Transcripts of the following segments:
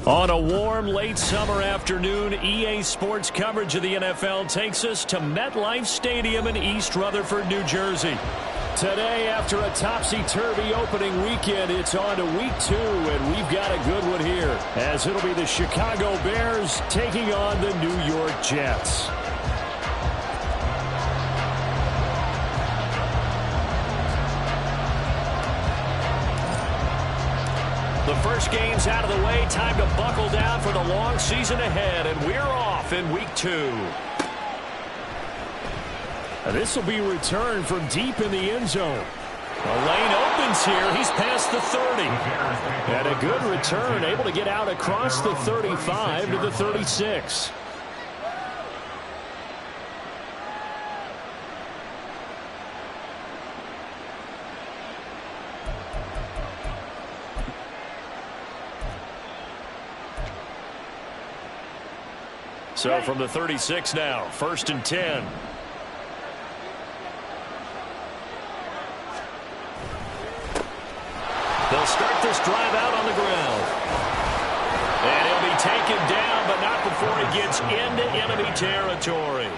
On a warm, late summer afternoon, EA Sports coverage of the NFL takes us to MetLife Stadium in East Rutherford, New Jersey. Today, after a topsy-turvy opening weekend, it's on to week 2, and we've got a good one here, as it'll be the Chicago Bears taking on the New York Jets. The first game's out of the way. Time to buckle down for the long season ahead, and we're off in week 2. This will be returned from deep in the end zone. The lane opens here. He's past the 30. And a good return, able to get out across the 35 to the 36. So from the 36 now, 1st and 10. They'll start this drive out on the ground. And he'll be taken down, but not before he gets into enemy territory.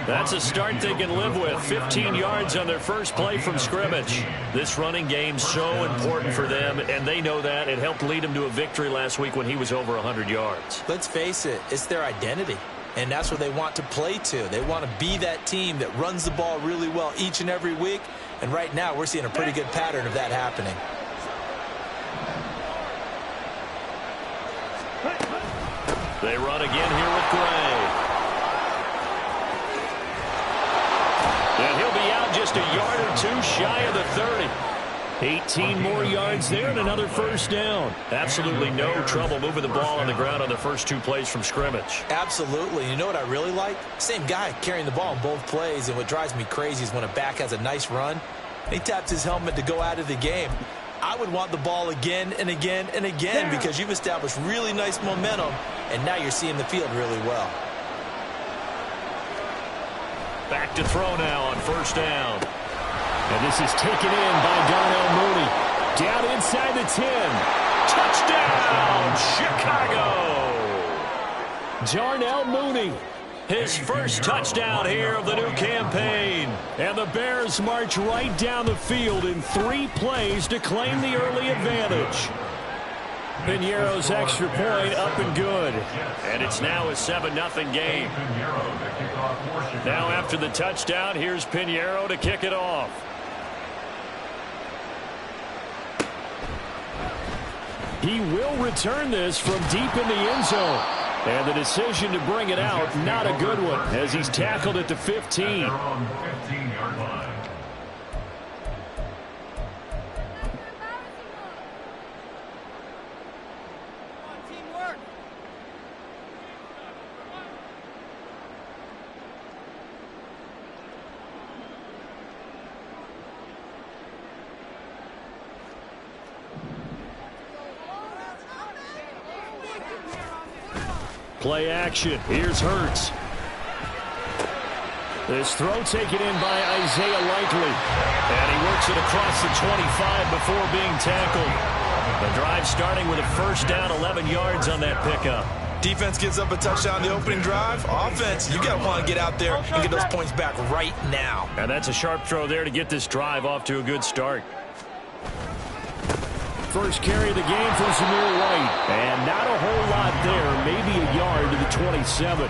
That's a start they can live with. 15 yards on their first play from scrimmage. This running game's so important for them, and they know that. It helped lead them to a victory last week when he was over 100 yards. Let's face it, it's their identity. And that's what they want to play to. They want to be that team that runs the ball really well each and every week. And right now, we're seeing a pretty good pattern of that happening. They run again here with Gray. And he'll be out just a yard or two shy of the 30. 18 more yards there and another first down. Absolutely no trouble moving the ball on the ground on the first 2 plays from scrimmage. Absolutely. You know what I really like? Same guy carrying the ball in both plays, and what drives me crazy is when a back has a nice run, he taps his helmet to go out of the game. I would want the ball again and again and again because you've established really nice momentum, and now you're seeing the field really well. Back to throw now on first down. And this is taken in by Darnell Mooney. Down inside the 10. Touchdown, Chicago! Darnell Mooney, his first touchdown here of the new campaign. And the Bears march right down the field in 3 plays to claim the early advantage. Piñeiro's extra point up and good. And it's now a 7-0 game. Now after the touchdown, here's Piñeiro to kick it off. He will return this from deep in the end zone. And the decision to bring it out, not a good one, as he's tackled at the 15. Play action. Here's Hurts. This throw taken in by Isaiah Likely. And he works it across the 25 before being tackled. The drive starting with a first down, 11 yards on that pickup. Defense gives up a touchdown the opening drive. Offense, you got to want to get out there and get those points back right now. And that's a sharp throw there to get this drive off to a good start. First carry of the game for Zamir White. And not a whole lot there. Maybe a yard to the 27.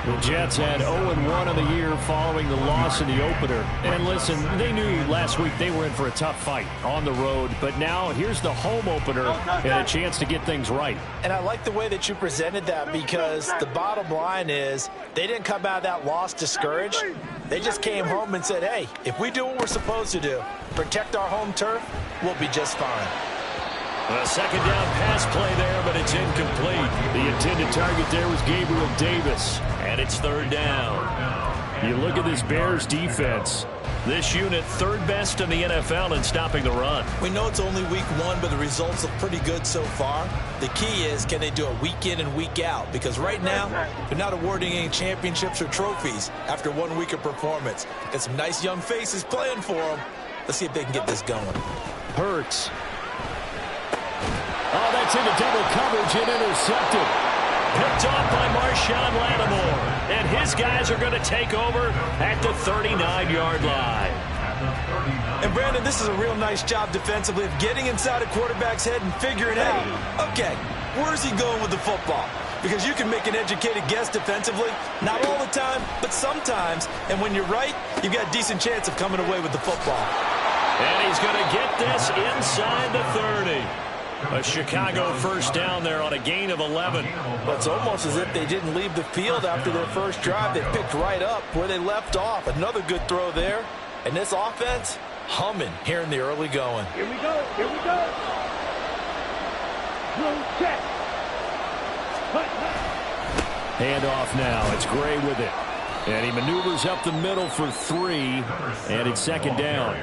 The Jets had 0-1 on the year following the loss in the opener. And listen, they knew last week they were in for a tough fight on the road. But now here's the home opener and a chance to get things right. And I like the way that you presented that, because the bottom line is they didn't come out of that loss discouraged. They just came home and said, hey, if we do what we're supposed to do, protect our home turf, we'll be just fine. A second down pass play there, but it's incomplete. The intended target there was Gabriel Davis, and it's third down. You look at this Bears defense. This unit, third best in the NFL in stopping the run. We know it's only week 1, but the results look pretty good so far. The key is, can they do it week in and week out? Because right now, they're not awarding any championships or trophies after 1 week of performance. Got some nice young faces playing for them. Let's see if they can get this going. Hurts. Oh, they gets into double coverage and intercepted. Picked off by Marshawn Lattimore. And his guys are going to take over at the 39-yard line. And, Brandon, this is a real nice job defensively of getting inside a quarterback's head and figuring out, okay, where's he going with the football? Because you can make an educated guess defensively, not all the time, but sometimes. And when you're right, you've got a decent chance of coming away with the football. And he's going to get this inside the 30. A Chicago first down there on a gain of 11. But it's almost as if they didn't leave the field after their first drive. They picked right up where they left off. Another good throw there. And this offense, humming here in the early going. Here we go. Here we go. Blue check. Hand off now. It's Gray with it. And he maneuvers up the middle for 3. And it's second down.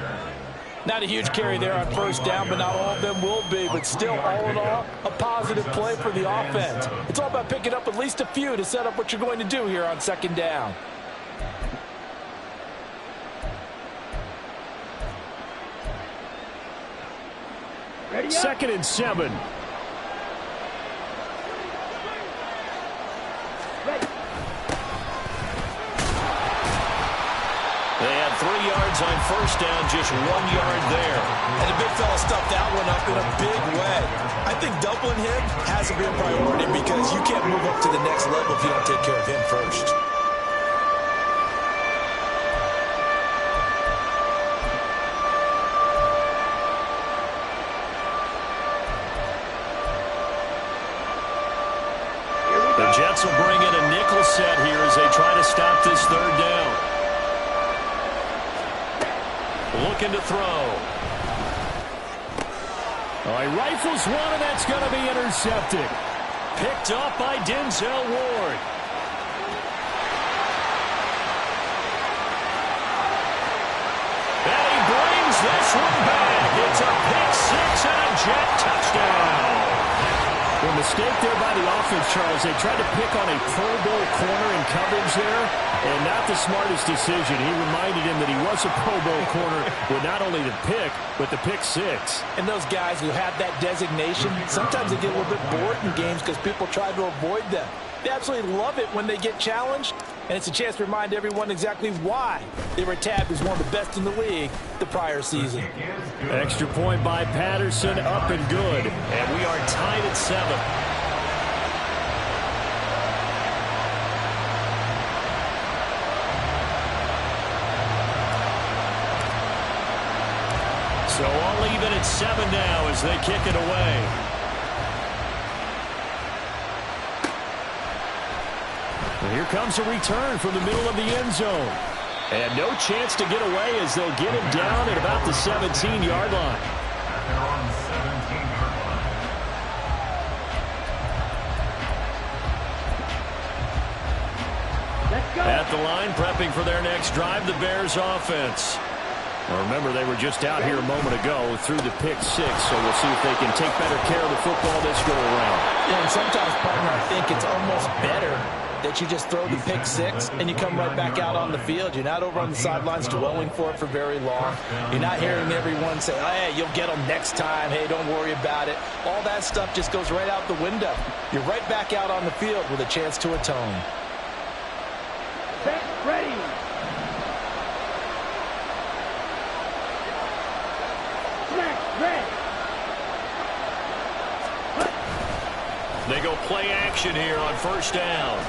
Not a huge carry there on first down, but not all of them will be. But still, all in all, a positive play for the offense. It's all about picking up at least a few to set up what you're going to do here on second down. Ready up. 2nd and 7. Ready. They had 3 yards on first down, just 1 yard there. And the big fella stuffed that one up in a big way. I think doubling him has to be a priority because you can't move up to the next level if you don't take care of him first. The Jets will bring in a nickel set here as they try to stop this third down. Looking to throw. All right, rifles one, and that's going to be intercepted. Picked up by Denzel Ward. And he brings this one back. It's a pick six and a Jet touchdown. The mistake there by the offense, Charles. They tried to pick on a Pro Bowl corner in coverage there, and not the smartest decision. He reminded him that he was a Pro Bowl corner with not only the pick, but the pick six. And those guys who have that designation, sometimes they get a little bit bored in games because people try to avoid them. They absolutely love it when they get challenged, and it's a chance to remind everyone exactly why they were tabbed as one of the best in the league the prior season. Extra point by Patterson, up and good. And we are tied at 7. So all even at 7 now as they kick it away. And here comes a return from the middle of the end zone. And no chance to get away as they'll get him down at about the 17-yard line. Let's go. At the line, prepping for their next drive, the Bears offense. Well, remember, they were just out here a moment ago through the pick six, so we'll see if they can take better care of the football this go-around. Yeah, and sometimes, partner, I think it's almost better that you just throw the pick six and you come right back out on the field. You're not over on the sidelines dwelling for it for very long. You're not hearing everyone say, oh, hey, you'll get them next time. Hey, don't worry about it. All that stuff just goes right out the window. You're right back out on the field with a chance to atone. Set, ready. Snap, ready. They go play action here on first down.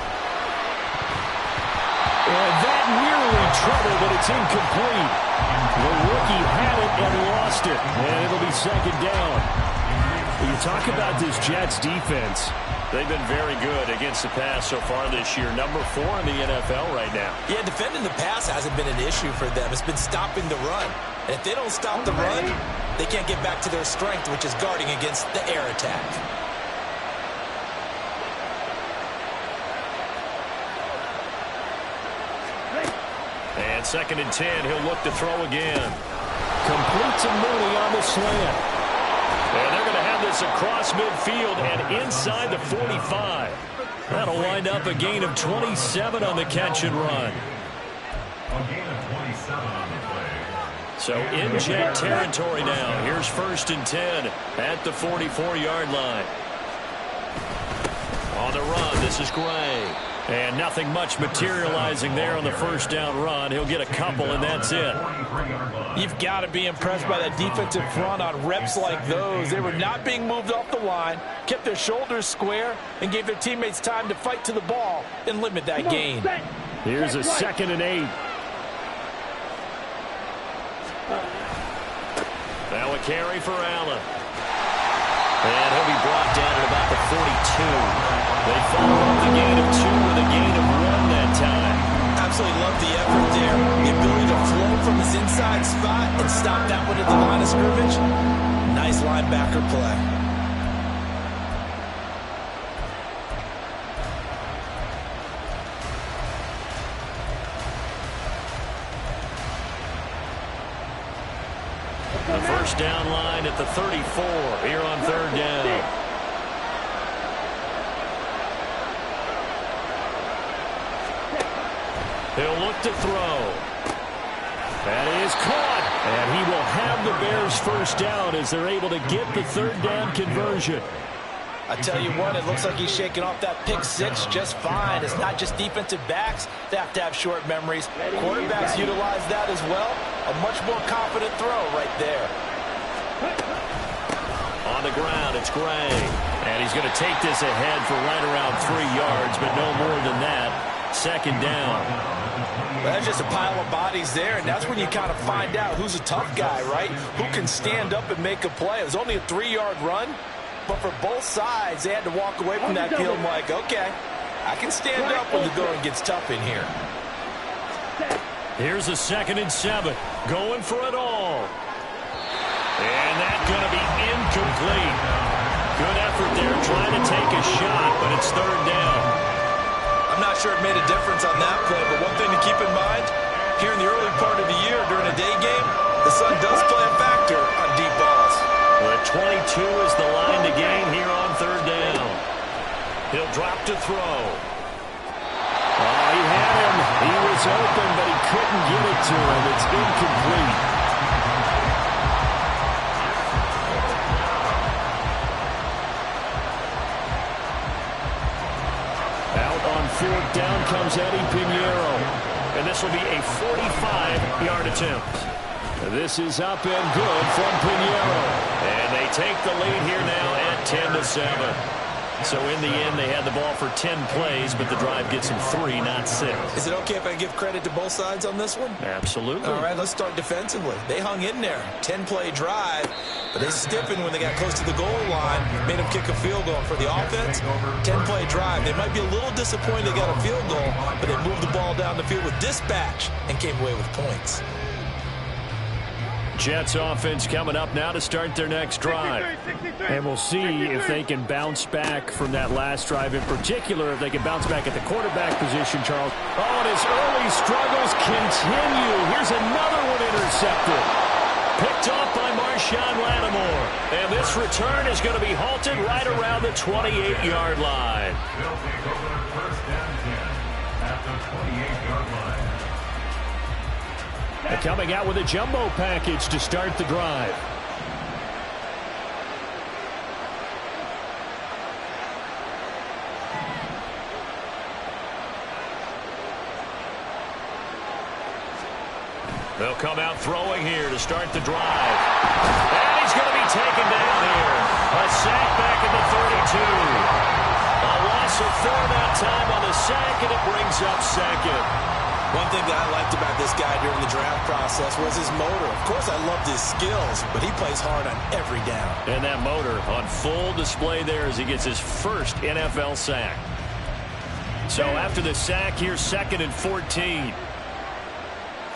And that nearly trouble, but it's incomplete. The rookie had it and lost it, and it'll be second down. You talk about this Jets defense. They've been very good against the pass so far this year. Number 4 in the NFL right now. Yeah, defending the pass hasn't been an issue for them. It's been stopping the run. And if they don't stop the run, they can't get back to their strength, which is guarding against the air attack. And 2nd and 10, he'll look to throw again. Complete to Mooney on the slant. And they're going to have this across midfield and inside the 45. That'll wind up a gain of 27 on the catch and run. So in Jet territory now. Here's 1st and 10 at the 44-yard line. On the run, this is Gray. And nothing much materializing there on the 1st down run. He'll get a couple, and that's it. You've got to be impressed by that defensive front on reps like those. They were not being moved off the line, kept their shoulders square, and gave their teammates time to fight to the ball and limit that gain. Here's a 2nd and 8. Now a carry for Allen. And he'll be brought down at about the 42. They follow up the gain of 2 with a gain of 1 that time. Absolutely love the effort there. The ability to flow from his inside spot and stop that one at the line of scrimmage. Nice linebacker play. The 1st down line at the 34 here on 3rd down. He'll look to throw. That is caught. And he will have the Bears 1st down as they're able to get the 3rd down conversion. I tell you what, it looks like he's shaking off that pick 6 just fine. It's not just defensive backs that have to have short memories. Quarterbacks utilize that as well. A much more confident throw right there. On the ground, it's Gray. And he's going to take this ahead for right around 3 yards, but no more than that. 2nd down. Well, that's just a pile of bodies there, and that's when you kind of find out who's a tough guy, right? Who can stand up and make a play. It was only a 3-yard run, but for both sides, they had to walk away from that field like, okay, I can stand up when the going gets tough in here. Here's a 2nd and 7. Going for it all. And that's going to be incomplete. Good effort there trying to take a shot, but it's 3rd down. I'm not sure it made a difference on that play, but one thing to keep in mind, here in the early part of the year during a day game, the sun does play a factor on deep balls. Well, 22 is the line to gain here on 3rd down. He'll drop to throw. Oh, he had him. He was open, but he couldn't get it to him. It's incomplete. Out on 4th down comes Eddie Pinheiro. And this will be a 45-yard attempt. This is up and good from Pinheiro. And they take the lead here now at 10-7. So in the end, they had the ball for 10 plays, but the drive gets them 3, not 6. Is it okay if I give credit to both sides on this one? Absolutely. All right, let's start defensively. They hung in there. 10-play drive, but they stiffened when they got close to the goal line, made them kick a field goal. For the offense, 10-play drive. They might be a little disappointed they got a field goal, but they moved the ball down the field with dispatch and came away with points. Jets offense coming up now to start their next drive. And we'll see if they can bounce back from that last drive. In particular, if they can bounce back at the quarterback position, Charles. Oh, and his early struggles continue. Here's another one intercepted. Picked off by Marshawn Lattimore. And this return is going to be halted right around the 28-yard line. They'll take over 1st and 10 at the 28-yard line. Coming out with a jumbo package to start the drive. They'll come out throwing here to start the drive. And he's going to be taken down here. A sack back at the 32. A loss of 4 that time on the sack, and it brings up 2nd. One thing that I liked about this guy during the draft process was his motor. Of course, I loved his skills, but he plays hard on every down. And that motor on full display there as he gets his first NFL sack. So after the sack, here's 2nd and 14.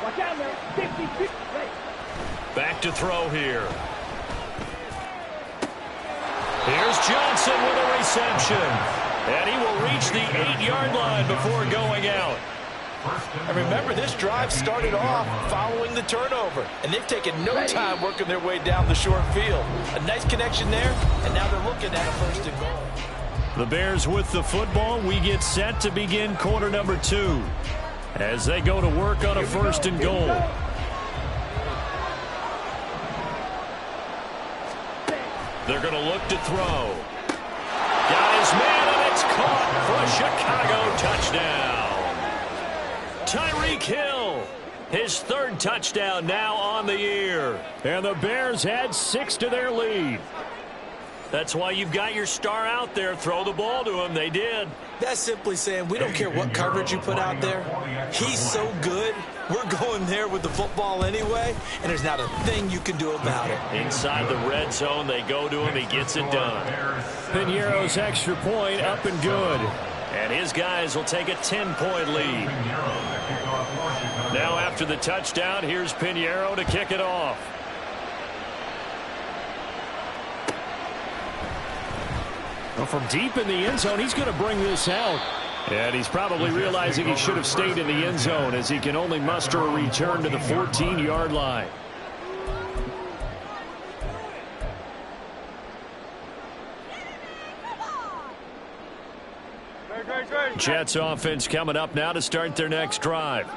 Watch out now. 50. Back to throw here. Here's Johnson with a reception. And he will reach the 8-yard line before going out. And remember, this drive started off following the turnover, and they've taken no time working their way down the short field. A nice connection there, and now they're looking at a 1st and goal. The Bears with the football. We get set to begin quarter number 2 as they go to work on a 1st and goal. They're going to look to throw. Got his man, and it's caught for a Chicago touchdown. Tyreek Hill, his third touchdown now on the year. And the Bears add 6 to their lead. That's why you've got your star out there. Throw the ball to him. They did. That's simply saying we don't care what coverage you put out there. He's so good. We're going there with the football anyway, and there's not a thing you can do about it. Inside the red zone, they go to him. He gets it done. Piñeiro's extra point up and good. And his guys will take a 10-point lead. Now after the touchdown, here's Piñeiro to kick it off. Well, from deep in the end zone, he's going to bring this out. And he's probably realizing he should have stayed in the end zone as he can only muster a return to the 14-yard line. Jets offense coming up now to start their next drive.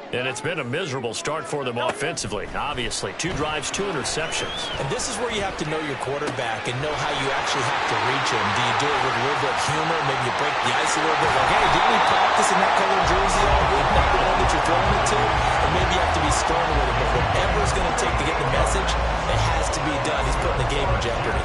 And it's been a miserable start for them offensively. Obviously, 2 drives, 2 interceptions. And this is where you have to know your quarterback and know how you actually have to reach him. Do you do it with a little bit of humor? Maybe you break the ice a little bit. Like, hey, didn't we practice in that colored jersey all week? Not the one that you're throwing it to. And maybe you have to be stern with it. But whatever it's going to take to get the message, it has to be done. He's putting the game in jeopardy.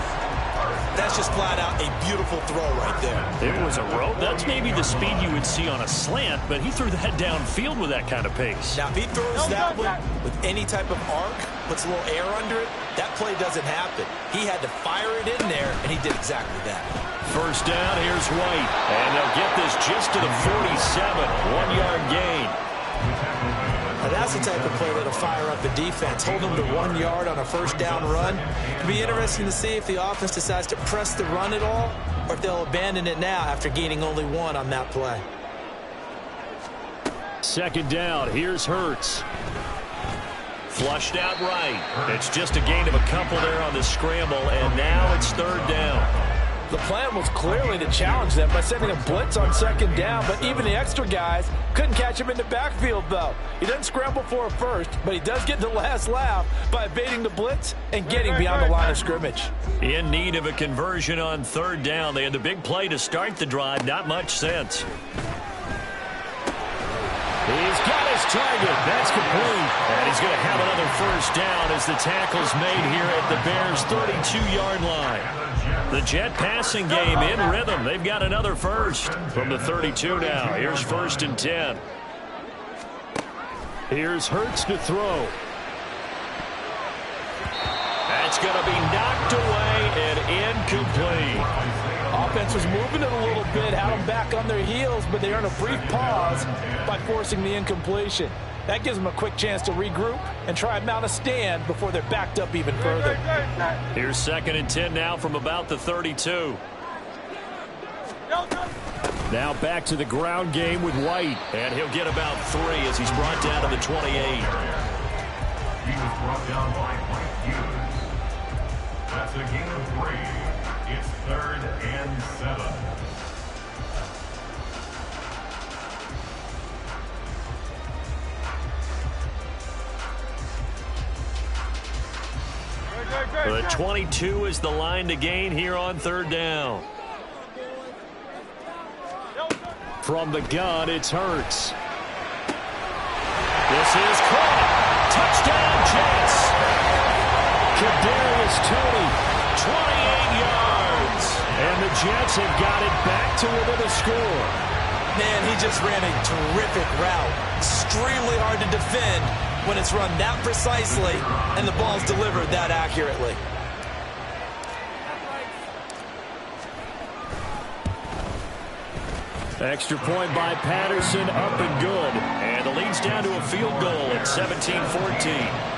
That's just flat out a beautiful throw right there. It was a rope. That's maybe the speed you would see on a slant, but he threw that downfield with that kind of pace. Now, if he throws that one with any type of arc, puts a little air under it, that play doesn't happen. He had to fire it in there, and he did exactly that. First down, here's White. And they'll get this just to the 47. 1-yard gain. Now that's the type of play that'll fire up the defense. Hold them to 1 yard on a first down run. It'll be interesting to see if the offense decides to press the run at all or if they'll abandon it now after gaining only 1 on that play. Second down, here's Hurts. Flushed out right. It's just a gain of a couple there on the scramble, and now it's third down. The plan was clearly to challenge them by sending a blitz on second down, but even the extra guys couldn't catch him in the backfield, though. He doesn't scramble for a first, but he does get the last laugh by evading the blitz and getting beyond the line of scrimmage. In need of a conversion on third down. They had the big play to start the drive. Not much sense. He's got his target. That's complete. And he's going to have another first down as the tackle's made here at the Bears' 32-yard line. The Jet passing game in rhythm. They've got another first from the 32 now. Here's 1st and 10. Here's Hurts to throw. That's going to be knocked away and incomplete. Offense was moving it a little bit, had them back on their heels, but they earn a brief pause by forcing the incompletion. That gives them a quick chance to regroup and try and mount a stand before they're backed up even further. Here's 2nd and 10 now from about the 32. Now back to the ground game with White. And he'll get about 3 as he's brought down to the 28. He was brought down by Mike Hughes. That's a gain of 3. It's 3rd and 7. The 22 is the line to gain here on third down. From the gun, it's Hurts. This is caught. Touchdown, Jets. Kadarius Toney, 28 yards. And the Jets have got it back to within a score. Man, he just ran a terrific route. Extremely hard to defend when it's run that precisely and the ball's delivered that accurately. Extra point by Patterson, up and good. And the lead's down to a field goal at 17-14.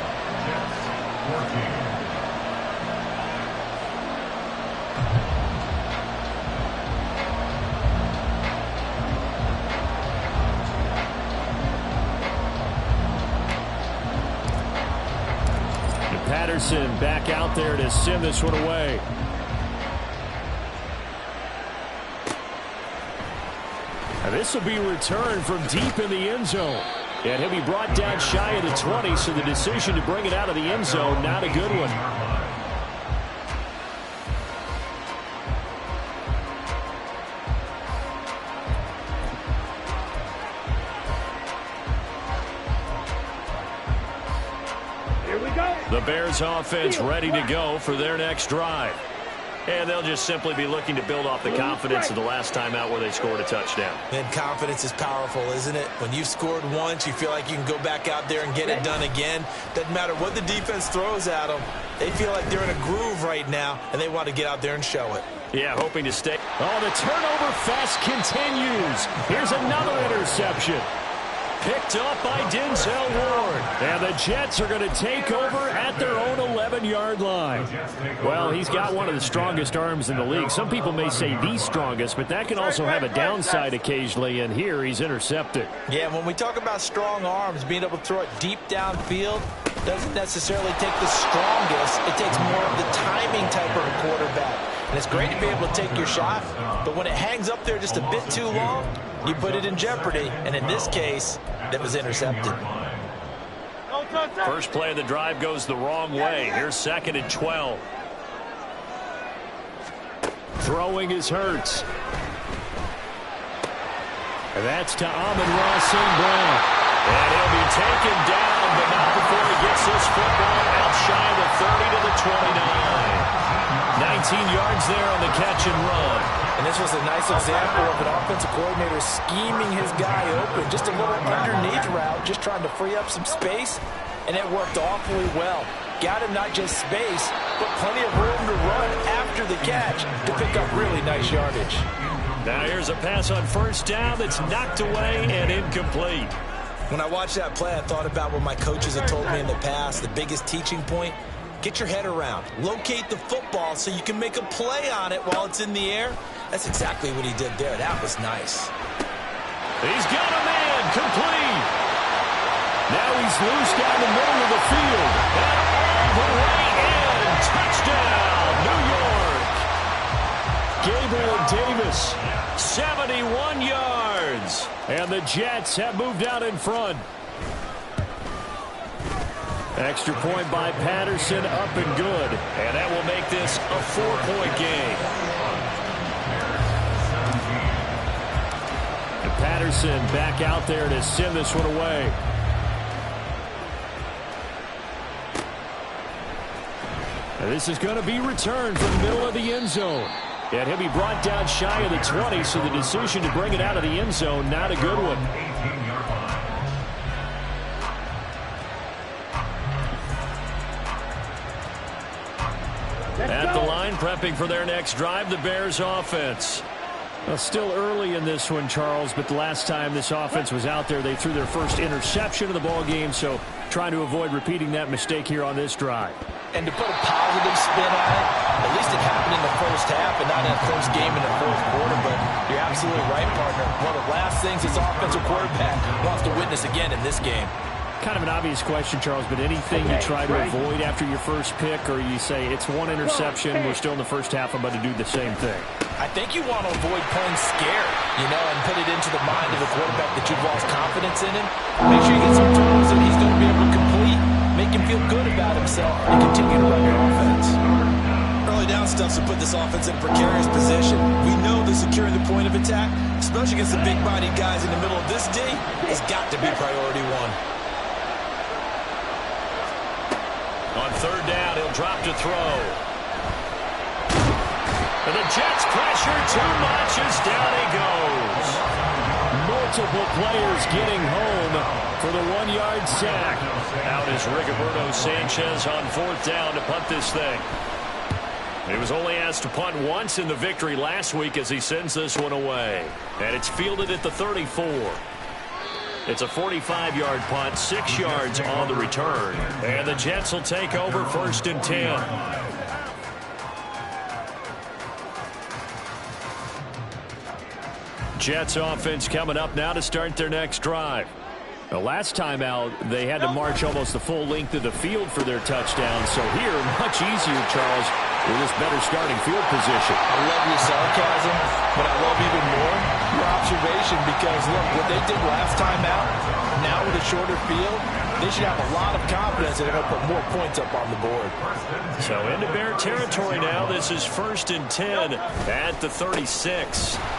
Patterson back out there to send this one away. And this will be returned from deep in the end zone. And he'll be brought down shy of the 20, so the decision to bring it out of the end zone, not a good one. The Bears offense ready to go for their next drive. And they'll just simply be looking to build off the confidence of the last time out where they scored a touchdown. And confidence is powerful, isn't it? When you've scored once, you feel like you can go back out there and get it done again. Doesn't matter what the defense throws at them. They feel like they're in a groove right now, and they want to get out there and show it. Yeah, hoping to stay. Oh, the turnover fest continues. Here's another interception. Picked up by Denzel Ward. And the Jets are going to take over at their own 11-yard line. Well, he's got one of the strongest arms in the league. Some people may say the strongest, but that can also have a downside occasionally, and here he's intercepted. Yeah, when we talk about strong arms, being able to throw it deep downfield doesn't necessarily take the strongest. It takes more of the timing type of a quarterback. And it's great to be able to take your shot, but when it hangs up there just a bit too long, you put it in jeopardy. And in this case, that was intercepted. First play of the drive goes the wrong way. Here's 2nd and 12. Throwing is Hurts. That's to Amon-Ra St. Brown. And he'll be taken down, but not before he gets this football out shy of the 30 to the 29. 19 yards there on the catch and run. And this was a nice example of an offensive coordinator scheming his guy open. Just a little underneath route, just trying to free up some space. And it worked awfully well. Got him not just space, but plenty of room to run after the catch to pick up really nice yardage. Now here's a pass on first down that's knocked away and incomplete. When I watched that play, I thought about what my coaches have told me in the past. The biggest teaching point, get your head around. Locate the football so you can make a play on it while it's in the air. That's exactly what he did there. That was nice. He's got a man complete. Now he's loose down the middle of the field. And all the way in. Touchdown, New York. Gabriel Davis, 71 yards. And the Jets have moved out in front. Extra point by Patterson, up and good. And that will make this a 4-point game. And Patterson back out there to send this one away. And this is going to be returned from the middle of the end zone. And he'll be brought down shy of the 20, so the decision to bring it out of the end zone, not a good one. At the line, prepping for their next drive, the Bears offense. Well, still early in this one, Charles, but the last time this offense was out there, they threw their first interception of the ball game, so trying to avoid repeating that mistake here on this drive. And to put a positive spin on it, at least it happened in the first half and not in a close game in the fourth quarter, but you're absolutely right, partner. One of the last things this offensive quarterback wants to witness again in this game. Kind of an obvious question, Charles, but anything you try to avoid after your first pick, or you say it's one interception, we're still in the first half, I'm about to do the same thing? I think you want to avoid playing scared, and put it into the mind of the quarterback that you've lost confidence in him. Make sure you get some tools that he's going to be able to complete, make him feel good about himself, and continue to run your offense. Early down stuff to put this offense in a precarious position. We know that securing the point of attack, especially against the big-bodied guys in the middle of this D, has got to be priority one. On third down, he'll drop to throw. And the Jets pressure too much as down he goes. Multiple players getting home for the 1-yard sack. Out is Rigoberto Sanchez on fourth down to punt this thing. He was only asked to punt once in the victory last week as he sends this one away. And it's fielded at the 34. It's a 45-yard punt, 6 yards on the return. And the Jets will take over 1st and 10. Jets offense coming up now to start their next drive. The last time out, they had to march almost the full length of the field for their touchdown. So here, much easier, Charles, with this better starting field position. I love your sarcasm, but I love even more your observation because, look, what they did last time out, now with a shorter field, they should have a lot of confidence that they're going to put more points up on the board. So into Bear territory now. This is 1st and 10 at the 36.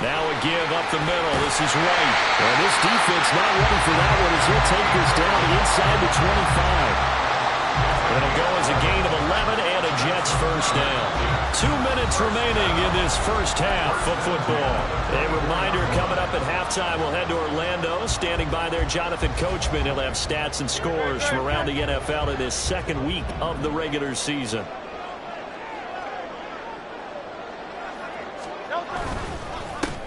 Now a give up the middle. This is right. And this defense not ready for that one as he'll take this down inside the 25. It'll go as a gain of 11 and a Jets first down. 2 minutes remaining in this first half of football. A reminder coming up at halftime, we'll head to Orlando. Standing by there, Jonathan Coachman. He'll have stats and scores from around the NFL in this second week of the regular season.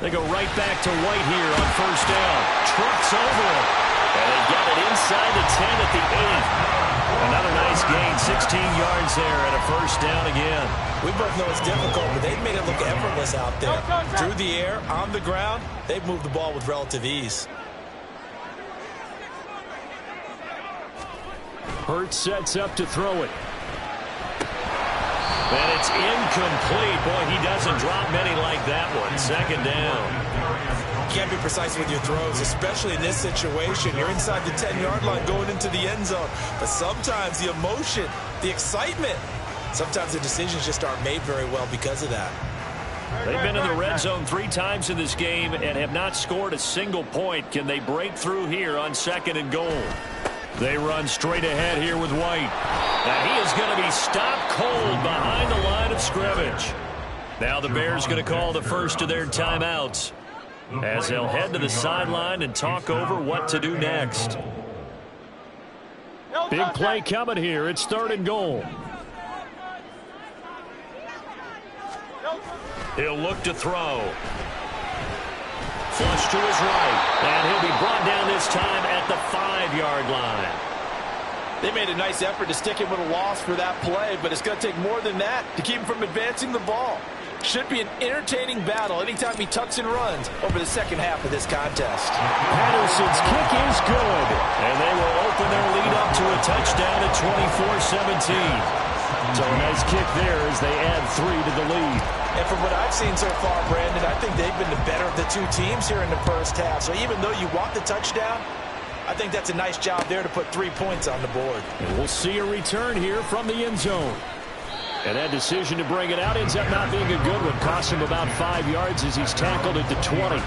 They go right back to White here on first down. Trucks over it. And they get it inside the 10 at the 8. Another nice gain, 16 yards there and a first down again. We both know it's difficult, but they've made it look effortless out there. Through the air, on the ground, they've moved the ball with relative ease. Hurts sets up to throw it. And it's incomplete. Boy, he doesn't drop many like that one. Second down. You can't be precise with your throws, especially in this situation. You're inside the 10-yard line going into the end zone. But sometimes the emotion, the excitement, sometimes the decisions just aren't made very well because of that. They've been in the red zone 3 times in this game and have not scored a single point. Can they break through here on second and goal? They run straight ahead here with White. And he is going to be stopped cold behind the line of scrimmage. Now the Bears going to call the first of their timeouts as they'll head to the sideline and talk over what to do next. Big play coming here. It's third and goal. He'll look to throw. Flush to his right. And he'll be brought down this time at the 5-yard line. They made a nice effort to stick him with a loss for that play, but it's going to take more than that to keep him from advancing the ball. Should be an entertaining battle anytime he tucks and runs over the second half of this contest. Patterson's kick is good. And they will open their lead up to a touchdown at 24-17. So a nice kick there as they add 3 to the lead. And from what I've seen so far, Brandon, I think they've been the better of the 2 teams here in the first half. So even though you want the touchdown, I think that's a nice job there to put 3 points on the board. And we'll see a return here from the end zone. And that decision to bring it out ends up not being a good one. Cost him about 5 yards as he's tackled at the 20.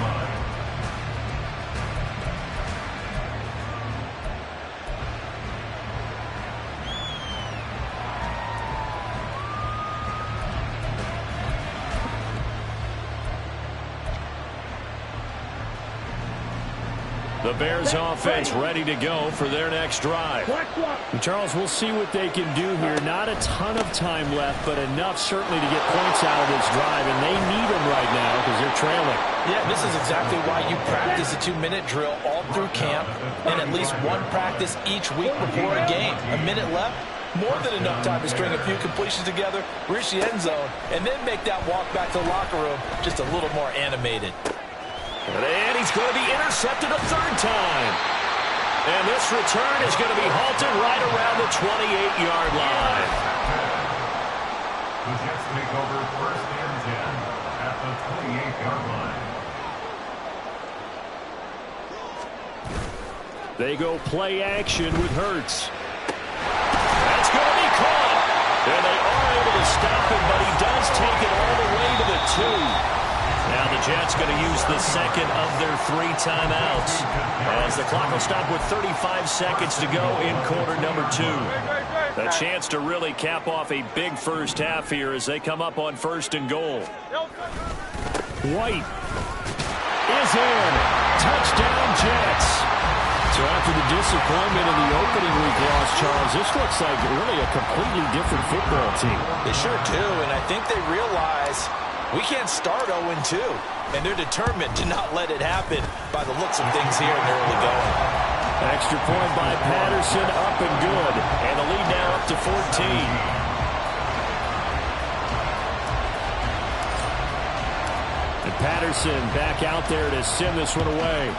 The Bears offense ready to go for their next drive. Charles, we'll see what they can do here. Not a ton of time left, but enough certainly to get points out of this drive, and they need them right now because they're trailing. Yeah, this is exactly why you practice a 2-minute drill all through camp and at least one practice each week before a game. A minute left, more than enough time to string a few completions together, reach the end zone, and then make that walk back to the locker room just a little more animated. And he's going to be intercepted a 3rd time. And this return is going to be halted right around the 28-yard line. The Jets take over first and 10 at the 28-yard line. They go play action with Hurts. That's going to be caught. And they are able to stop him, but he does take it all the way to the 2. Now the Jets going to use the second of their 3 timeouts as the clock will stop with 35 seconds to go in quarter number 2. A chance to really cap off a big first half here as they come up on first and goal. White is in. Touchdown Jets. So after the disappointment in the opening week loss, Charles, this looks like really a completely different football team. They sure do, and I think they realize we can't start 0-2, and they're determined to not let it happen by the looks of things here in the early going. Extra point by Patterson, up and good. And the lead now up to 14. And Patterson back out there to send this one away.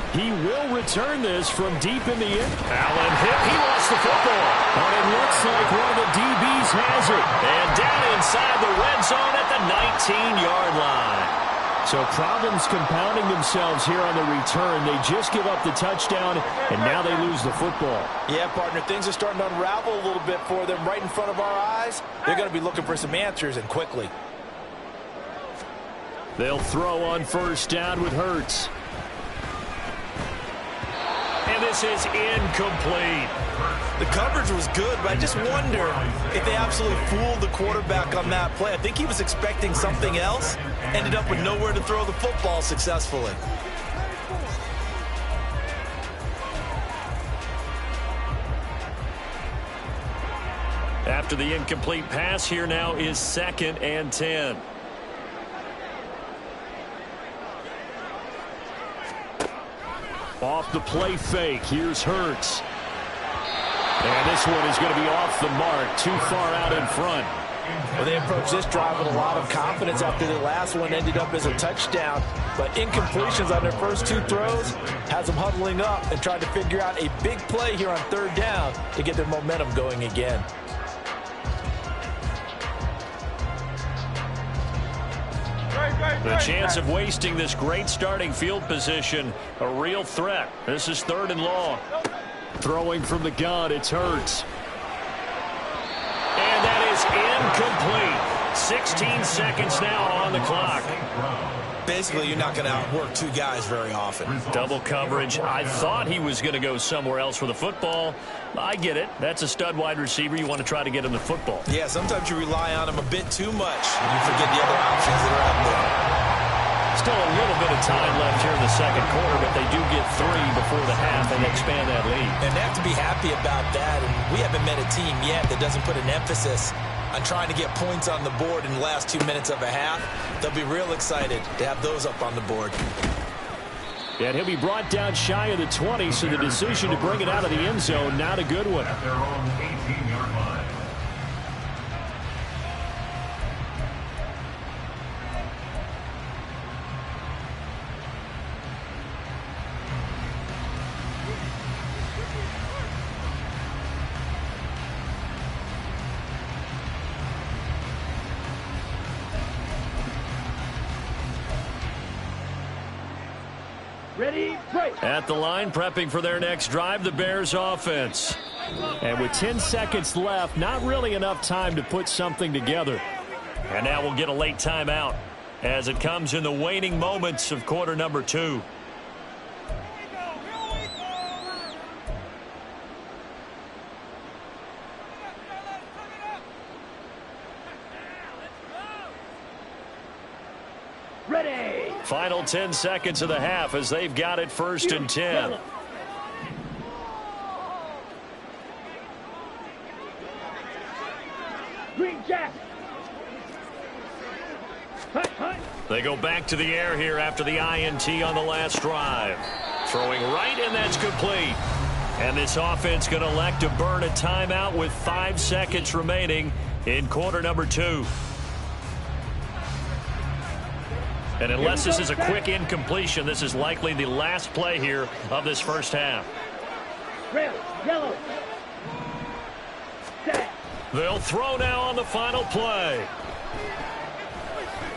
He will return this from deep in the end. Allen hit. He lost the football. But it looks like one of the DBs has it. And down inside the red zone at the 19-yard line. So problems compounding themselves here on the return. They just give up the touchdown, and now they lose the football. Yeah, partner, things are starting to unravel a little bit for them right in front of our eyes. They're going to be looking for some answers, and quickly. They'll throw on first down with Hurts. this is incomplete. The coverage was good, but I just wonder if they absolutely fooled the quarterback on that play. I think he was expecting something else, ended up with nowhere to throw the football successfully. After the incomplete pass, here now is 2nd and 10. Off the play fake, here's Hurts. And this one is going to be off the mark, too far out in front. Well, they approached this drive with a lot of confidence after the last one ended up as a touchdown. But incompletions on their first 2 throws has them huddling up and trying to figure out a big play here on 3rd down to get their momentum going again. The chance of wasting this great starting field position, a real threat. This is 3rd and long. Throwing from the gun, it's Hurts. And that is incomplete. 16 seconds now on the clock. Basically, you're not going to outwork 2 guys very often. Double coverage. I thought he was going to go somewhere else for the football. I get it. That's a stud wide receiver. You want to try to get him the football. Yeah, sometimes you rely on him a bit too much. You forget the other options that are out there. Still a little bit of time left here in the 2nd quarter, but they do get 3 before the half and expand that lead. And they have to be happy about that. And we haven't met a team yet that doesn't put an emphasis on trying to get points on the board in the last 2 minutes of a half. They'll be real excited to have those up on the board. And he'll be brought down shy of the 20, so the decision to bring it out of the end zone, not a good one. At their own 18-yard line. Ready, break. At the line, prepping for their next drive, the Bears offense. And with 10 seconds left, not really enough time to put something together. And now we'll get a late timeout as it comes in the waning moments of quarter number 2. Ready. Final 10 seconds of the half as they've got it 1st and 10. Green Jack. They go back to the air here after the INT on the last drive. Throwing right, and that's complete. And this offense going to elect to burn a timeout with 5 seconds remaining in quarter number 2. And unless this is a quick incompletion, this is likely the last play here of this first half. Red, yellow. Set. They'll throw now on the final play.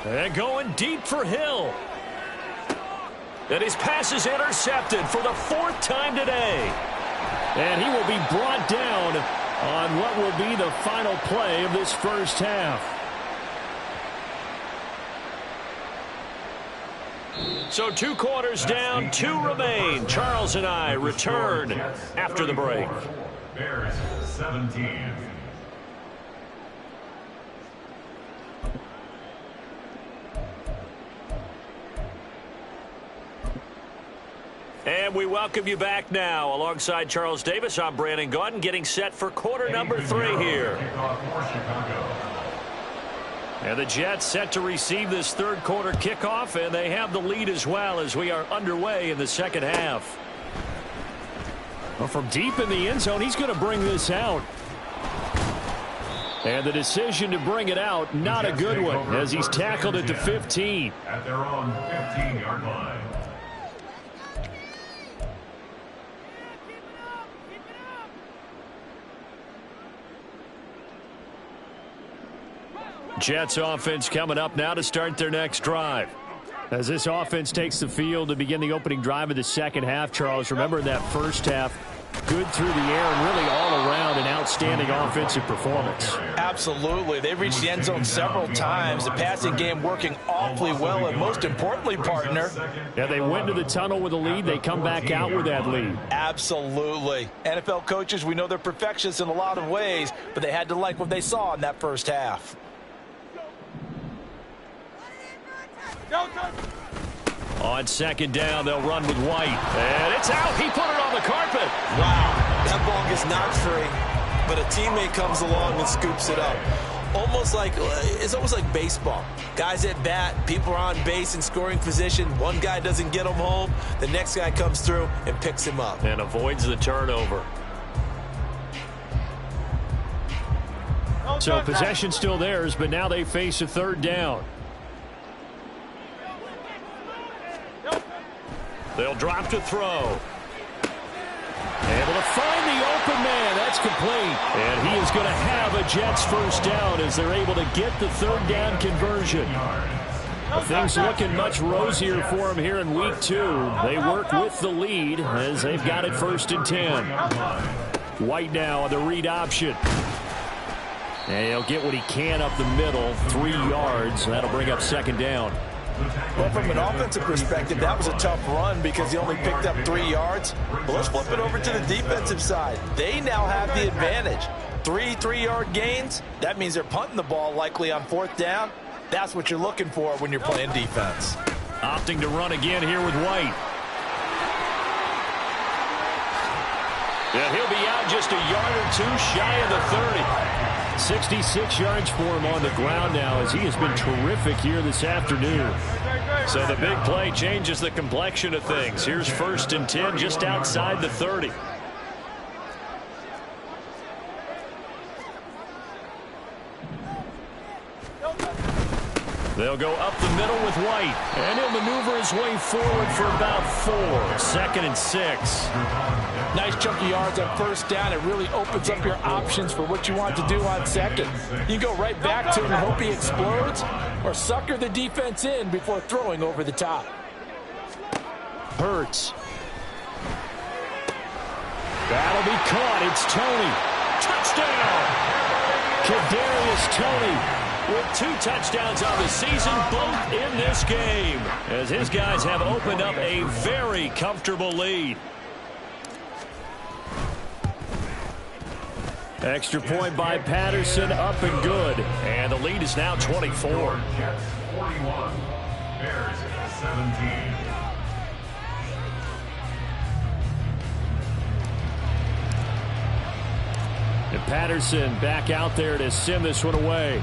And going deep for Hill. And his pass is intercepted for the 4th time today. And he will be brought down on what will be the final play of this first half. So 2 quarters down, 2 remain. Charles and I return after the break. Bears 17. And we welcome you back now. Alongside Charles Davis, I'm Brandon Gaudin, getting set for quarter number 3 here. And the Jets set to receive this 3rd quarter kickoff, and they have the lead as well as we are underway in the 2nd half. Well, from deep in the end zone, he's going to bring this out. And the decision to bring it out, not a good one, as he's tackled at the 15. At their own 15-yard line. Jets offense coming up now to start their next drive. As this offense takes the field to begin the opening drive of the 2nd half, Charles, remember in that first half, good through the air and really all around an outstanding offensive performance. Absolutely. They've reached the end zone several times. The passing game working awfully well, and most importantly, partner. Yeah, they went to the tunnel with a lead. They come back out with that lead. Absolutely. NFL coaches, we know they're perfectionists in a lot of ways, but they had to like what they saw in that first half. On second down, they'll run with White. And it's out. He put it on the carpet. Wow, that ball gets knocked free, but a teammate comes along and scoops it up. It's almost like baseball. Guys at bat, people are on base in scoring position. One guy doesn't get him home. The next guy comes through and picks him up. And avoids the turnover. So possession still theirs, but now they face a third down. They'll drop to throw. Able to find the open man. That's complete. And he is going to have a Jets first down as they're able to get the third down conversion. Things looking much rosier for them here in week 2. They work with the lead as they've got it 1st and 10. White now on the read option. And he'll get what he can up the middle, 3 yards. That'll bring up second down. Well, from an offensive perspective, that was a tough run because he only picked up 3 yards. But let's flip it over to the defensive side. They now have the advantage. 3 3-yard gains. That means they're punting the ball likely on 4th down. That's what you're looking for when you're playing defense. Opting to run again here with White. Yeah, he'll be out just a yard or 2 shy of the 30. 66 yards for him on the ground now as he has been terrific here this afternoon. So the big play changes the complexion of things. Here's 1st and 10 just outside the 30. They'll go up the middle with White, and he'll maneuver his way forward for about 4. 2nd and 6. Nice chunky yards on 1st down. It really opens up your options for what you want to do on 2nd. You can go right back to him and hope he explodes, or sucker the defense in before throwing over the top. Hurts. That'll be caught. It's Tony. Touchdown! Kadarius Toney with 2 touchdowns on the season, both in this game, as his guys have opened up a very comfortable lead. Extra point by Patterson, up and good. And the lead is now 24. Jets 41, Bears 17. And Patterson back out there to send this one away.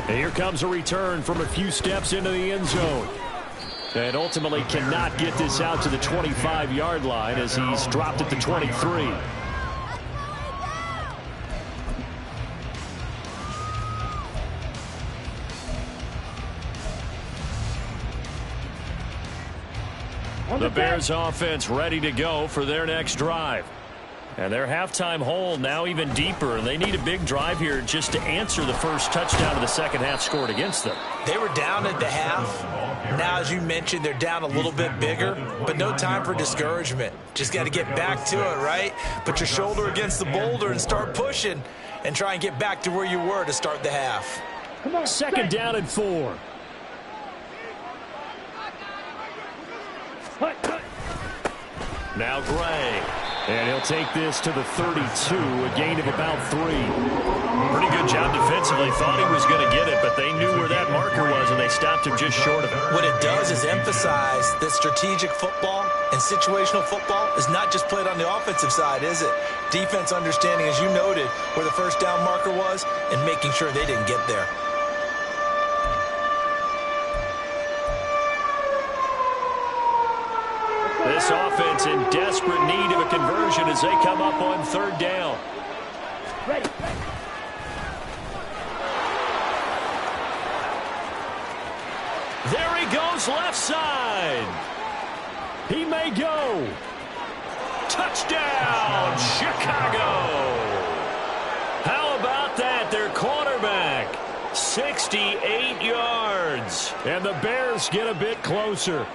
And here comes a return from a few steps into the end zone. And ultimately cannot get this out to the 25-yard line as he's dropped at the 23. The Bears offense ready to go for their next drive. And their halftime hole now even deeper, and they need a big drive here just to answer the first touchdown of the second half scored against them. They were down at the half. Now, as you mentioned, they're down a little bit bigger, but no time for discouragement. Just got to get back to it, right? Put your shoulder against the boulder and start pushing and try and get back to where you were to start the half. Come on, Second down and 4. Now Gray. And he'll take this to the 32, a gain of about 3. Pretty good job defensively. Thought he was going to get it, but they knew where that marker was, and they stopped him just short of it. What it does is emphasize that strategic football and situational football is not just played on the offensive side, is it? Defense understanding, as you noted, where the first down marker was and making sure they didn't get there. This offense in desperate need of a conversion as they come up on 3rd down. Ready. There he goes left side. He may go. Touchdown, Chicago. How about that? Their quarterback, 68 yards. And the Bears get a bit closer.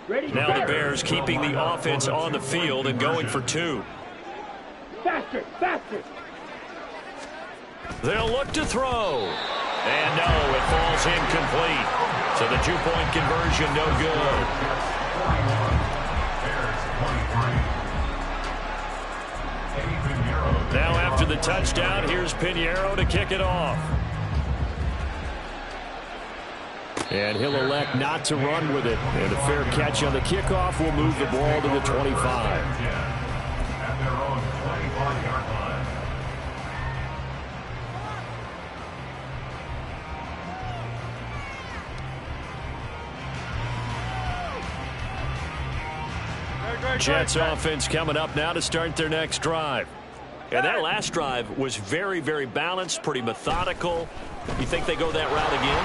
Ready, Now the fire. Bears keeping the offense on the field and going for 2. Faster, faster. They'll look to throw. And no, it falls incomplete. So the 2-point conversion no good. Now after the touchdown, here's Pinheiro to kick it off. And he'll elect not to run with it. And a fair catch on the kickoff will move the ball to the 25. At their own 25-yard line. Jets offense coming up now to start their next drive. And that last drive was very, very balanced, pretty methodical. You think they go that route again?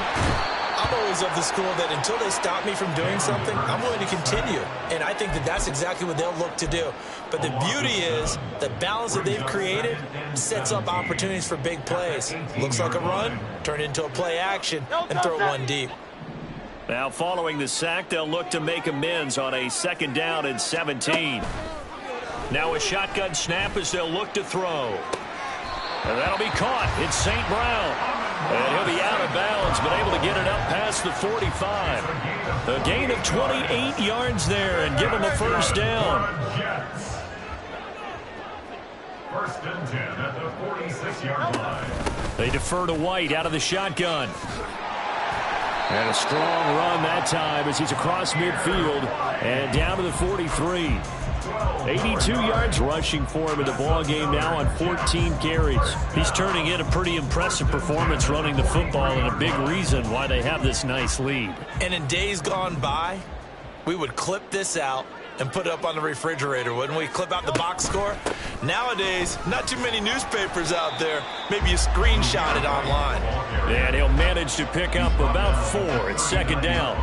I'm always of the school that until they stop me from doing something, I'm willing to continue. And I think that that's exactly what they'll look to do. But the beauty is the balance that they've created sets up opportunities for big plays. Looks like a run, turn it into a play action, and throw it one deep. Now following the sack, they'll look to make amends on a 2nd down and 17. Now a shotgun snap as they'll look to throw. And that'll be caught. It's St. Brown. And he'll be out of bounds, but able to get it up past the 45. A gain of 28 yards there and give him a first down. First and 10 at the 46-yard line. They defer to White out of the shotgun. And a strong run that time as he's across midfield and down to the 43. 82 yards rushing for him in the ball game now on 14 carries. He's turning in a pretty impressive performance running the football and a big reason why they have this nice lead. And in days gone by, we would clip this out and put it up on the refrigerator, wouldn't we? Clip out the box score. Nowadays, not too many newspapers out there. Maybe you screenshot it online. And he'll manage to pick up about 4. It's 2nd down.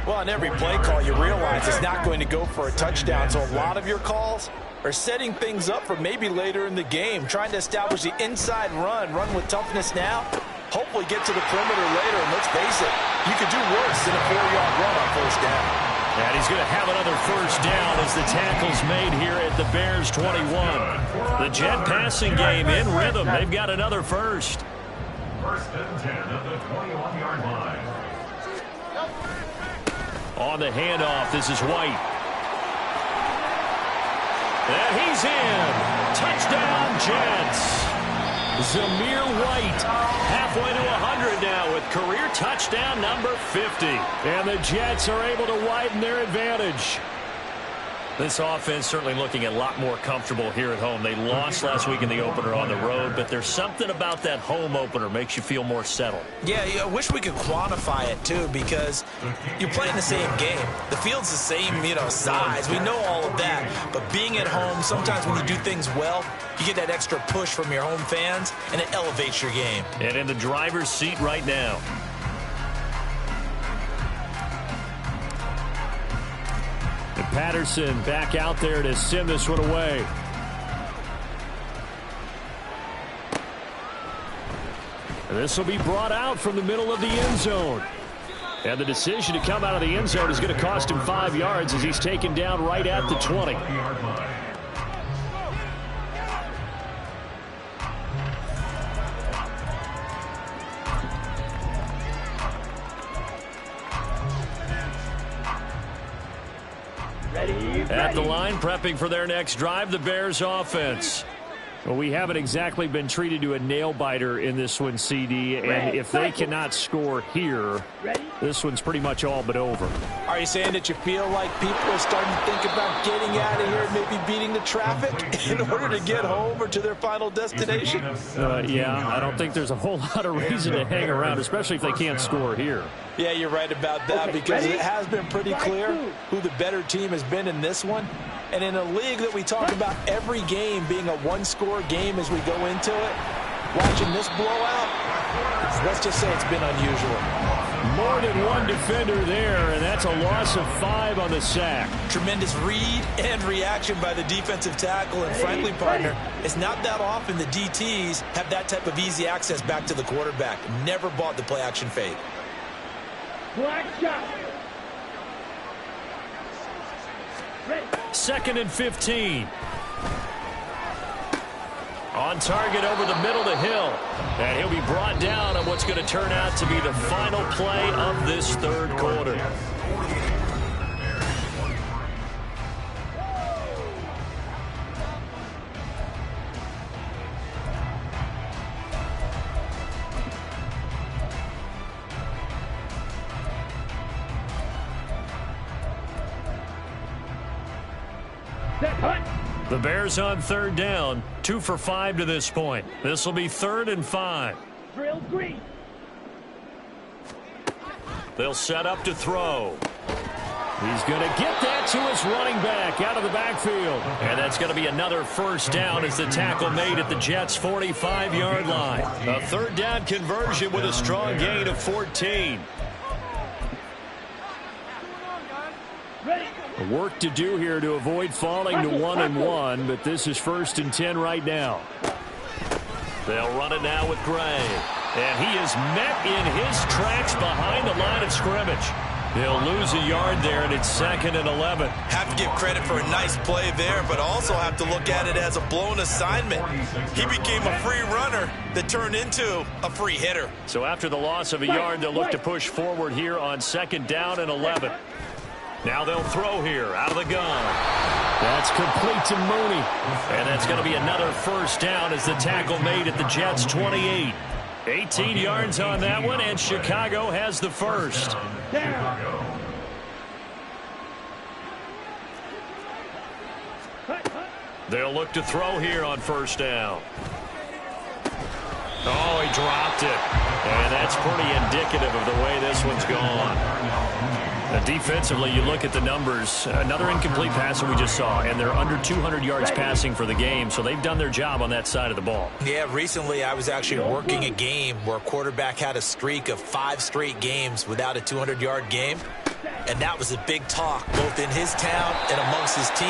Well, on every play call, you realize it's not going to go for a touchdown. So a lot of your calls are setting things up for maybe later in the game, trying to establish the inside run with toughness now, hopefully get to the perimeter later. And let's face it, you could do worse than a 4-yard run on 1st down. And he's going to have another first down as the tackle's made here at the Bears 21. The Jet passing game in rhythm. They've got another first. First and 10 at the 21-yard line. On the handoff, this is White. And he's in. Touchdown, Jets. Zamir White, halfway to 100 now with career touchdown number 50. And the Jets are able to widen their advantage. This offense certainly looking a lot more comfortable here at home. They lost last week in the opener on the road, but there's something about that home opener makes you feel more settled. Yeah, I wish we could quantify it, too, because you're playing the same game. The field's the same, size. We know all of that. But being at home, sometimes when you do things well, you get that extra push from your home fans, and it elevates your game. And in the driver's seat right now. And Patterson back out there to send this one away. And this will be brought out from the middle of the end zone. And the decision to come out of the end zone is going to cost him 5 yards as he's taken down right at the 20. At the line, prepping for their next drive, the Bears offense. Well, we haven't exactly been treated to a nail-biter in this one, CD, and if they cannot score here, this one's pretty much all but over. Are you saying that you feel like people are starting to think about getting out of here and maybe beating the traffic in order to get home or to their final destination? Yeah, I don't think there's a whole lot of reason to hang around, especially if they can't score here. Yeah, you're right about that because it has been pretty clear who the better team has been in this one. And in a league that we talk about every game being a one-score game as we go into it, watching this blowout, let's just say it's been unusual. More than one defender there, and that's a loss of 5 on the sack. Tremendous read and reaction by the defensive tackle, and frankly, partner, it's not that often the DTs have that type of easy access back to the quarterback. Never bought the play-action fake. Black shot. 2nd and 15. On target over the middle to Hill. And he'll be brought down on what's going to turn out to be the final play of this third quarter. The Bears on 3rd down, 2 for 5 to this point. This will be 3rd and 5. Drill green. They'll set up to throw. He's going to get that to his running back out of the backfield. And that's going to be another first down as the tackle made at the Jets' 45-yard line. A 3rd down conversion with a strong gain of 14. Work to do here to avoid falling to 1-1, but this is 1st and 10 right now. They'll run it now with Gray. And he is met in his tracks behind the line of scrimmage. He'll lose a yard there, and it's 2nd and 11. Have to give credit for a nice play there, but also have to look at it as a blown assignment. He became a free runner that turned into a free hitter. So after the loss of a yard, they'll look to push forward here on 2nd down and 11. Now they'll throw here out of the gun. That's complete to Mooney. And that's going to be another first down as the tackle made at the Jets' 28. 18 yards on that one, and Chicago has the first. They'll look to throw here on 1st down. Oh, he dropped it. And that's pretty indicative of the way this one's gone. Defensively, you look at the numbers. Another incomplete pass that we just saw, and they're under 200 yards passing for the game, so they've done their job on that side of the ball. Yeah, recently I was actually working a game where a quarterback had a streak of 5 straight games without a 200-yard game, and that was a big talk both in his town and amongst his team.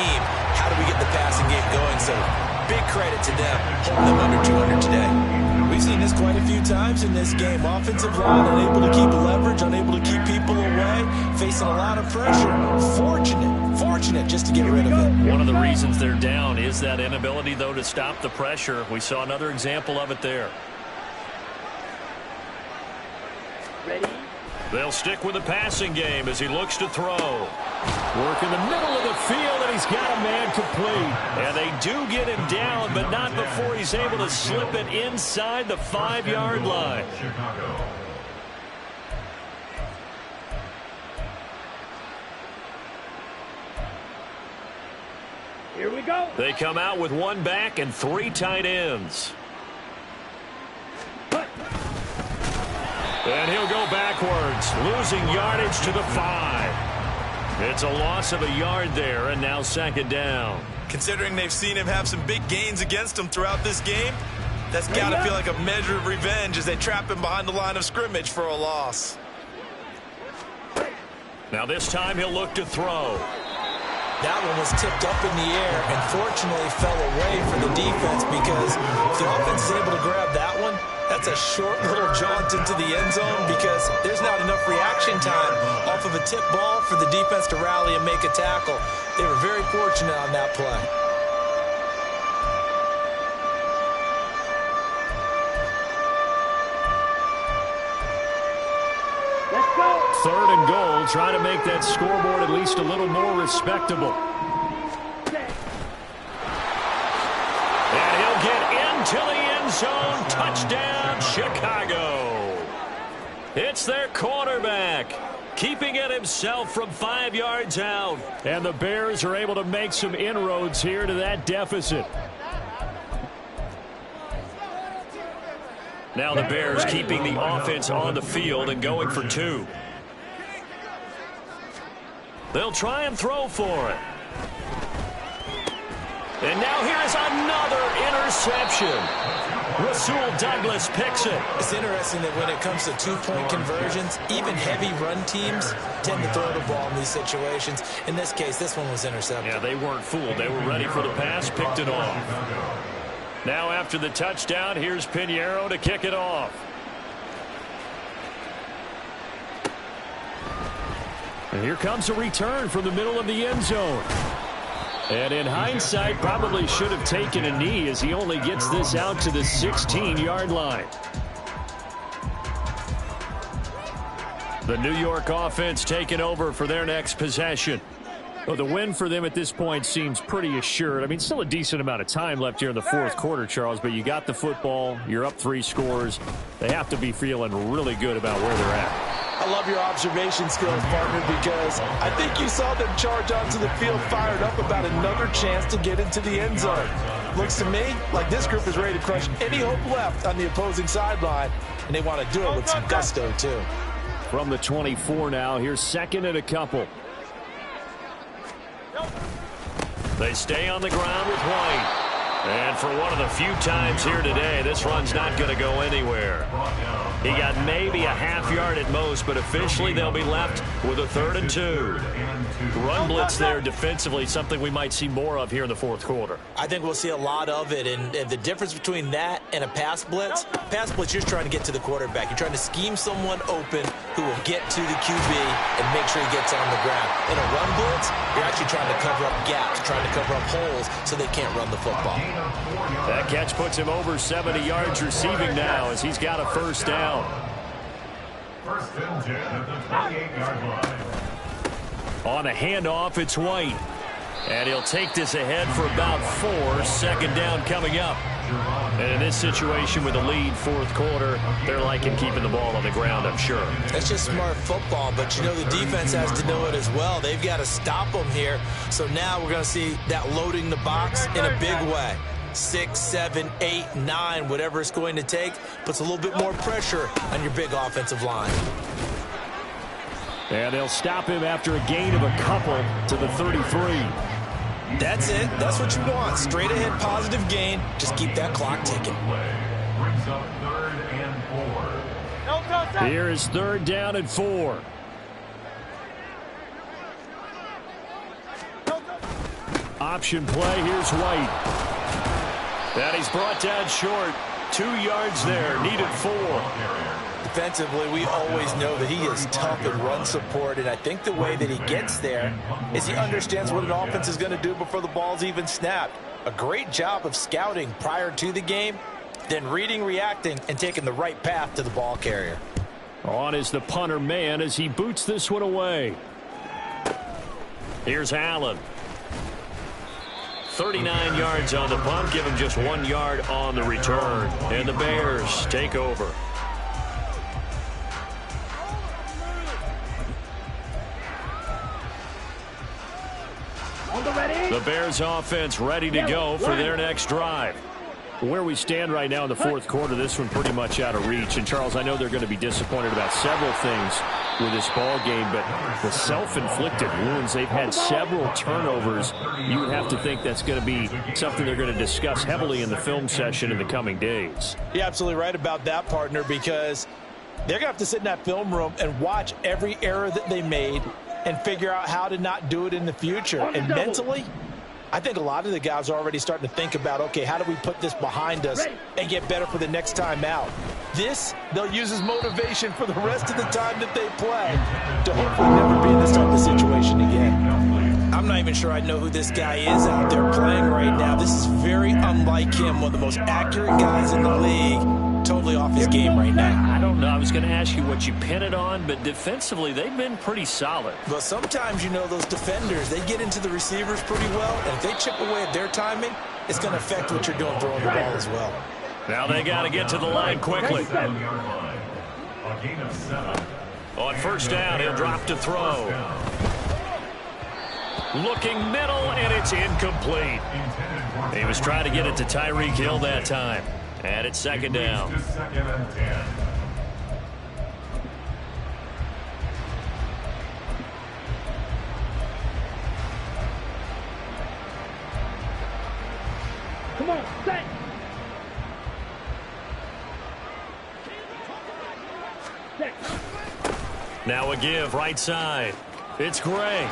How do we get the passing game going? So big credit to them, holding them under 200 today. We've seen this quite a few times in this game. Offensive line unable to keep leverage, unable to keep people away, facing a lot of pressure. Fortunate just to get rid of it. One of the reasons they're down is that inability, though, to stop the pressure. We saw another example of it there. Ready? They'll stick with the passing game as he looks to throw. Work in the middle of the field, and he's got a man complete. And they do get him down, but not before he's able to slip it inside the 5-yard line. Here we go. They come out with 1 back and 3 tight ends. And he'll go backwards, losing yardage to the 5. It's a loss of a yard there, and now 2nd down. Considering they've seen him have some big gains against him throughout this game, that's got to feel like a measure of revenge as they trap him behind the line of scrimmage for a loss. Now this time he'll look to throw. That one was tipped up in the air and fortunately fell away for the defense, because if the offense is able to grab that one, that's a short little jaunt into the end zone, because there's not enough reaction time off of a tip ball for the defense to rally and make a tackle. They were very fortunate on that play. Let's go. 3rd and goal, trying to make that scoreboard at least a little more respectable. And he'll get into the end zone. Touchdown, Chicago. It's their quarterback, keeping it himself from 5 yards out. And the Bears are able to make some inroads here to that deficit. Now the Bears keeping the offense on the field and going for 2. They'll try and throw for it. And now here's another interception. Rasul Douglas picks it. It's interesting that when it comes to 2-point conversions, even heavy run teams tend to throw the ball in these situations. In this case, this one was intercepted. Yeah, they weren't fooled. They were ready for the pass, picked it off. Now after the touchdown, here's Pinheiro to kick it off. And here comes a return from the middle of the end zone. And in hindsight, probably should have taken a knee as he only gets this out to the 16-yard line. The New York offense taking over for their next possession. Well, the win for them at this point seems pretty assured. I mean, still a decent amount of time left here in the fourth quarter, Charles, but you got the football. You're up 3 scores. They have to be feeling really good about where they're at. I love your observation skills, partner, because I think you saw them charge onto the field fired up about another chance to get into the end zone. Looks to me like this group is ready to crush any hope left on the opposing sideline, and they want to do it with some gusto, too. From the 24 now, here's second and a couple. They stay on the ground with White. And for one of the few times here today, this run's not going to go anywhere. He got maybe a half yard at most, but officially they'll be left with a 3rd and 2. Run blitz there defensively, something we might see more of here in the fourth quarter. I think we'll see a lot of it, and the difference between that and a pass blitz, you're just trying to get to the quarterback. You're trying to scheme someone open who will get to the QB and make sure he gets on the ground. In a run blitz, you're actually trying to cover up gaps, trying to cover up holes so they can't run the football. That catch puts him over 70 yards receiving now as he's got a first down. First and 10 at the 28-yard line. On a handoff, it's White. And he'll take this ahead for about 4. Second down coming up. And in this situation with a lead, fourth quarter, they're liking keeping the ball on the ground, I'm sure. That's just smart football, but you know the defense has to know it as well. They've got to stop them here. So now we're going to see that loading the box in a big way. 6, 7, 8, 9, whatever it's going to take, puts a little bit more pressure on your big offensive line. And they'll stop him after a gain of a couple to the 33. That's it. That's what you want. Straight ahead positive gain. Just keep that clock ticking. Brings up 3rd and 4. Here is 3rd down and 4. Option play. Here's White. And he's brought down short. 2 yards there. Needed 4. Defensively, we always know that he is tough in run support, and I think the way that he gets there is he understands what an offense is going to do before the ball's even snapped. A great job of scouting prior to the game, then reading, reacting, and taking the right path to the ball carrier. On is the punter man as he boots this one away. Here's Allen. 39 yards on the punt, give him just 1 yard on the return. And the Bears take over. The Bears offense ready to go for their next drive. Where we stand right now in the fourth quarter, this one pretty much out of reach. And, Charles, I know they're going to be disappointed about several things with this ball game, but the self-inflicted wounds, they've had several turnovers. You would have to think that's going to be something they're going to discuss heavily in the film session in the coming days. You're absolutely right about that, partner, because they're going to have to sit in that film room and watch every error that they made and figure out how to not do it in the future. And mentally, I think a lot of the guys are already starting to think about, okay, how do we put this behind us and get better for the next time out? This, they'll use as motivation for the rest of the time that they play to hopefully never be in this type of situation again. I'm not even sure I know who this guy is out there playing right now. This is very unlike him, one of the most accurate guys in the league. Totally off his game right now. I don't know. I was going to ask you what you pin it on, but defensively, they've been pretty solid. But sometimes, you know, those defenders, they get into the receivers pretty well, and if they chip away at their timing, it's going to affect what you're doing throwing the ball as well. Now they got to get to the line quickly. On first down, he'll drop to throw. Looking middle, and it's incomplete. He was trying to get it to Tyreek Hill that time. And it's second down. Come on, set. Set. Now a give, right side. It's Gray.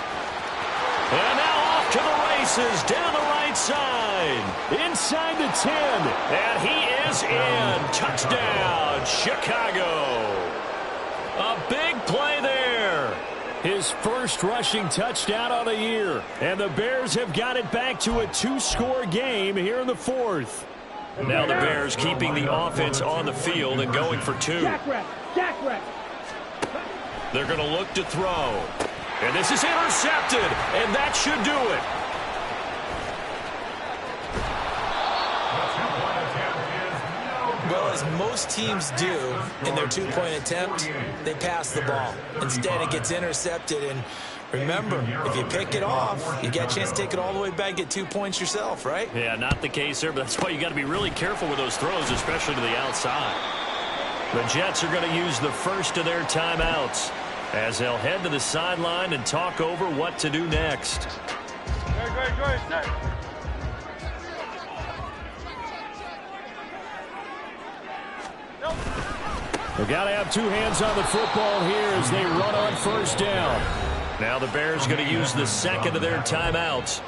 And now off to the races, down the right side. Inside the 10. And he is in. Touchdown, Chicago. A big play there. His first rushing touchdown of the year. And the Bears have got it back to a 2-score game here in the fourth. Now the Bears keeping the offense on the field and going for 2. Jack. They're going to look to throw. And this is intercepted. And that should do it. Well, as most teams do in their 2-point attempt, they pass the ball. Instead, it gets intercepted. And remember, if you pick it off, you get a chance to take it all the way back, get 2 points yourself, right? Yeah, not the case there, but that's why you got to be really careful with those throws, especially to the outside. The Jets are going to use the first of their timeouts as they'll head to the sideline and talk over what to do next. We've got to have 2 hands on the football here as they run on first down. Now the Bears going to use the second of their timeouts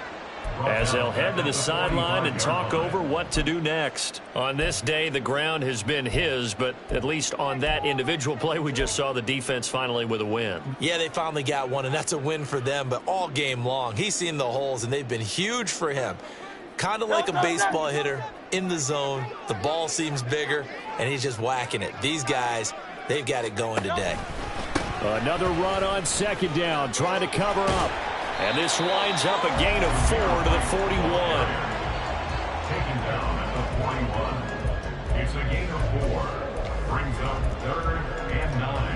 as they'll head to the sideline and talk over what to do next. On this day, the ground has been his, but at least on that individual play, we just saw the defense finally with a win. Yeah, they finally got one, and that's a win for them, but all game long, he's seen the holes, and they've been huge for him. Kind of like a baseball hitter in the zone. The ball seems bigger, and he's just whacking it. These guys, they've got it going today. Another run on second down, trying to cover up. And this winds up a gain of 4 to the 41. Taken down at the 41. It's a gain of 4. Brings up 3rd and 9.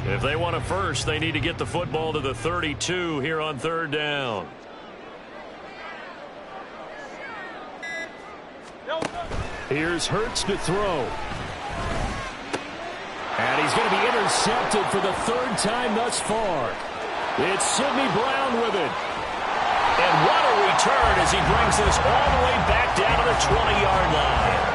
If they want a first, they need to get the football to the 32 here on 3rd down. Here's Hurts to throw. And he's going to be intercepted for the 3rd time thus far. It's Sidney Brown with it. And what a return as he brings this all the way back down to the 20-yard line.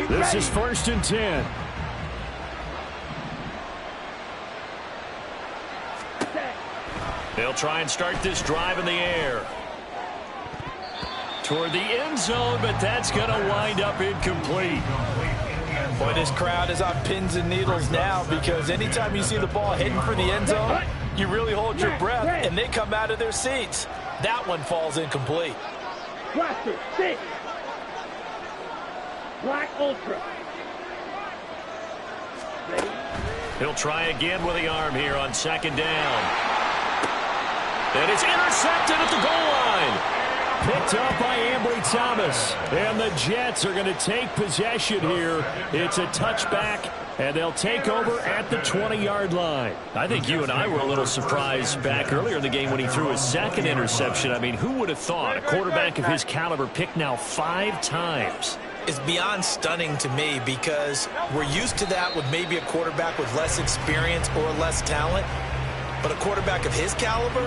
This is 1st and 10. They'll try and start this drive in the air. Toward the end zone, but that's going to wind up incomplete. Boy, this crowd is on pins and needles now because anytime you see the ball heading for the end zone, you really hold your breath, and they come out of their seats. That one falls incomplete. Blaster, 6. Black Ultra. He'll try again with the arm here on 2nd down. And it's intercepted at the goal line. Picked up by Ambry Thomas. And the Jets are going to take possession here. It's a touchback, and they'll take over at the 20-yard line. I think you and I were a little surprised back earlier in the game when he threw his 2nd interception. I mean, who would have thought a quarterback of his caliber picked now 5 times? It's beyond stunning to me because we're used to that with maybe a quarterback with less experience or less talent. But a quarterback of his caliber,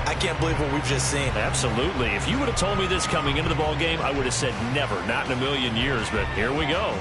I can't believe what we've just seen. Absolutely. If you would have told me this coming into the ball game, I would have said never, not in a million years. But here we go.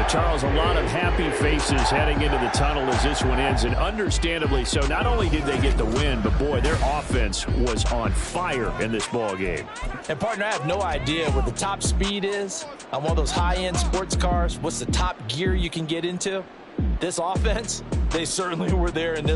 Charles, a lot of happy faces heading into the tunnel as this one ends, and understandably so. Not only did they get the win, but boy, their offense was on fire in this ball game. And partner, I have no idea what the top speed is on one of those high-end sports cars. What's the top gear you can get into? This offense, they certainly were there in this